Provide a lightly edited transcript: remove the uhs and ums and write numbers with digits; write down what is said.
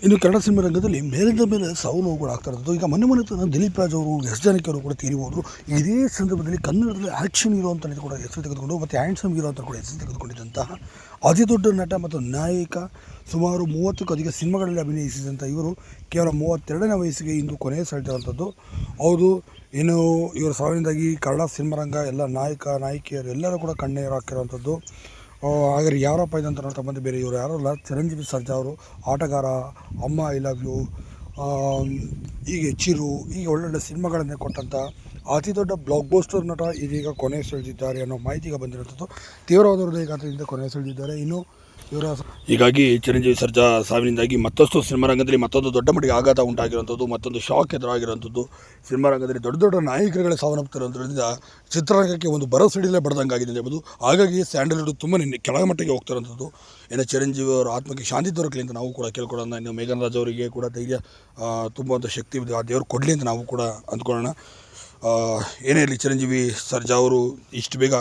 ಇನ್ನು ಕನ್ನಡ ಸಿನಿಮಾ ರಂಗದಲ್ಲಿ ಮೇಲಿಂದ ಮೇಲೆ ಸಾವು ನೋವುಗಳು ಆಗ್ತಾ ಇರೋದು. ಈಗ ಮೊನ್ನೆ ತನಕ ದಿಲೀಪ್ ರಾಜ್ ಅವರು, ಎಸ್ ಜಾನಕಿ ಅವರು ಕೂಡ ತೀರಿ ಹೋದರು. ಇದೇ ಸಂದರ್ಭದಲ್ಲಿ ಕನ್ನಡದಲ್ಲಿ ಆ್ಯಕ್ಷನ್ ಹೀರೋ ಅಂತ ಕೂಡ ಹೆಸರು ತೆಗೆದುಕೊಂಡು ಮತ್ತು ಹ್ಯಾಂಡ್ಸಮ್ ಹೀರೋ ಅಂತ ಕೂಡ ಹೆಸರು ತೆಗೆದುಕೊಂಡಿದ್ದಂತಹ ಅತಿ ದೊಡ್ಡ ನಟ ಮತ್ತು ನಾಯಕ, ಸುಮಾರು 30ಕ್ಕೂ ಅಧಿಕ ಸಿನಿಮಾಗಳಲ್ಲಿ ಅಭಿನಯಿಸಿದಂಥ ಇವರು ಕೇವಲ 32ನೇ ವಯಸ್ಸಿಗೆ ಇಂದು ಕೊನೆಯ ಸಲ್ತಿರುವಂಥದ್ದು. ಹೌದು, ಇನ್ನು ಇವರ ಸಾವಿನಿಂದಾಗಿ ಕನ್ನಡ ಸಿನಿಮಾ ರಂಗ ಎಲ್ಲ ನಾಯಕ ನಾಯಕಿಯರು ಎಲ್ಲರೂ ಕೂಡ ಕಣ್ಣೀರು ಹಾಕಿರುವಂಥದ್ದು. ಹಾಗಾದ್ರೆ ಯಾರಪ್ಪ ಇದಂತ ನೋಡ್ತಾ ಬಂದು ಬೇರೆ ಇವರು ಯಾರಲ್ಲ, ಚಿರಂಜೀವಿ ಸರ್ಜಾ ಅವರು, ಆಟಗಾರ, ಅಮ್ಮ ಐ ಲವ್ ಯು, ಹೀಗೆ ಚಿರು, ಹೀಗೆ ಒಳ್ಳೊಳ್ಳೆ ಸಿನಿಮಾಗಳನ್ನೇ ಕೊಟ್ಟಂಥ ಅತಿ ದೊಡ್ಡ ಬ್ಲಾಕ್ ಬಸ್ಟರ್ ನಟ ಇದೀಗ ಕೊನೆ ಸೆಳೆದಿದ್ದಾರೆ ಅನ್ನೋ ಮಾಹಿತಿಗೆ ಬಂದಿರುವಂಥದ್ದು. ತೀವ್ರವಾದ ಹೃದಯಾಘಾತದಿಂದ ಕೊನೆ ಸೆಳೆದಿದ್ದಾರೆ. ಇನ್ನು ಹೀಗಾಗಿ ಚಿರಂಜೀವಿ ಸರ್ಜಾ ಸಾವಿನಿಂದಾಗಿ ಮತ್ತಷ್ಟು ಸಿನಿಮಾ ರಂಗದಲ್ಲಿ ಮತ್ತೊಂದು ದೊಡ್ಡ ಮಟ್ಟಿಗೆ ಆಘಾತ ಉಂಟಾಗಿರುವಂಥದ್ದು, ಮತ್ತೊಂದು ಶಾಕ್ ಎದುರಾಗಿರುವಂಥದ್ದು. ಸಿನಿಮಾ ರಂಗದಲ್ಲಿ ದೊಡ್ಡ ದೊಡ್ಡ ನಾಯಕರುಗಳೇ ಸಾವನ್ನಪ್ಪುತ್ತಿರೋದ್ರಿಂದ ಚಿತ್ರರಂಗಕ್ಕೆ ಒಂದು ಭರವಸೆಡಿಲೇ ಬಡ್ದಂಗಾಗಿದೆ ಎಂಬುದು. ಹಾಗಾಗಿ ಸ್ಯಾಂಡಲ್ವುಡ್ ತುಂಬ ಕೆಳಮಟ್ಟಿಗೆ ಹೋಗ್ತಿರೋಂಥದ್ದು. ಇನ್ನು ಚಿರಂಜೀವಿ ಅವರ ಆತ್ಮಕ್ಕೆ ಶಾಂತಿ ದೊರಕಲಿ ಅಂತ ನಾವು ಕೂಡ ಕೇಳ್ಕೊಳ್ಳೋಣ. ಇನ್ನು ಮೇಘನ್ ರಾಜ್ ಅವರಿಗೆ ಕೂಡ ಧೈರ್ಯ ತುಂಬುವಂಥ ಶಕ್ತಿ ಇದೆ, ಆ ದೇವರು ಕೊಡಲಿ ಅಂತ ನಾವು ಕೂಡ ಅಂದ್ಕೊಳ್ಳೋಣ. ಏನೇ ಇರಲಿ, ಚಿರಂಜೀವಿ ಸರ್ಜಾ ಅವರು ಇಷ್ಟು ಬೇಗ